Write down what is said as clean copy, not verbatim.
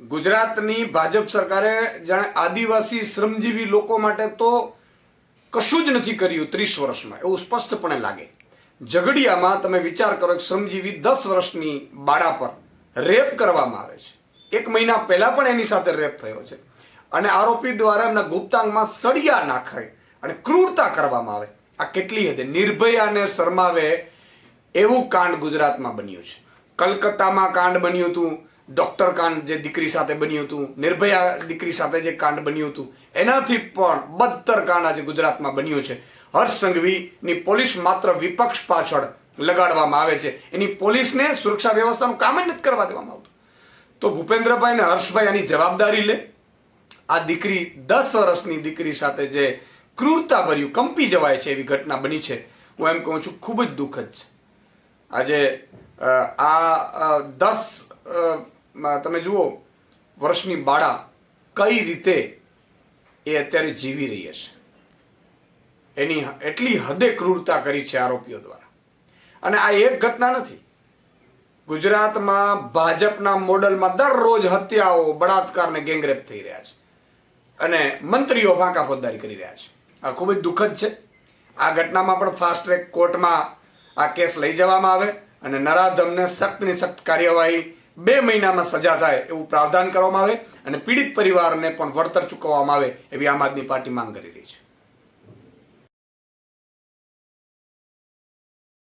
ગુજરાતની ભાજપ સરકારે જાણે આદિવાસી શ્રમજીવી લોકો માટે તો કશું જ નથી કર્યું 30 વર્ષમાં, એવું સ્પષ્ટપણે લાગે. ઝઘડિયામાં તમે વિચાર કરો, એક શ્રમજીવી 10 વર્ષની બાળા પર રેપ કરવામાં આવે છે. 1 મહિના પહેલા પણ એની સાથે રેપ થયો છે અને આરોપી દ્વારા એમના ગુપ્તાંગમાં સળિયા નાખાય અને ક્રૂરતા કરવામાં આવે. આ કેટલી હદે નિર્ભયાને શરમાવે એવું કાંડ ગુજરાતમાં બન્યું છે. કલકત્તામાં કાંડ બન્યું હતું, ડોક્ટર કાંડ જે દીકરી સાથે બન્યું હતું, નિર્ભયા દીકરી સાથે જે કાંડ બન્યું હતું, એનાથી પણ બદતર કાંડ આજે ગુજરાતમાં બન્યું છે. હર્ષ સંઘવીની પોલીસ માત્ર વિપક્ષ પાછળ લગાડવામાં આવે છે, એની પોલીસને સુરક્ષા વ્યવસ્થાનું કામ જ નથી કરવા દેવામાં આવતું. તો ભૂપેન્દ્રભાઈ અને હર્ષભાઈ આની જવાબદારી લે. આ દીકરી 10 વર્ષની દીકરી સાથે જે ક્રૂરતા ભર્યું, કંપી જવાય છે એવી ઘટના બની છે. હું એમ કહું છું, ખૂબ જ દુઃખદ છે. આજે આ 10 તમે જુઓ વર્ષની બાળા કઈ રીતે એ અત્યારે જીવી રહી હશે. એની એટલી હદે ક્રૂરતા કરી છે આરોપીઓ દ્વારા. અને આ એક ઘટના નથી. ગુજરાતમાં ભાજપના મોડલમાં દરરોજ હત્યાઓ, બળાત્કાર ને ગેંગરેપ થઈ રહ્યા છે અને મંત્રીઓ ફાંકા ફોજદારી કરી રહ્યા છે. આ ખૂબ જ દુઃખદ છે. આ ઘટનામાં પણ ફાસ્ટ ટ્રેક કોર્ટમાં આ કેસ લઈ જવામાં આવે અને નરાધમને સખ્તની સખ્ત કાર્યવાહી 2 મહિનામાં સજા થાય એવું પ્રાવધાન કરવામાં આવે અને પીડિત પરિવારને પણ વળતર ચૂકવવામાં આવે એવી આમ આદમી પાર્ટી માંગ કરી રહી છે.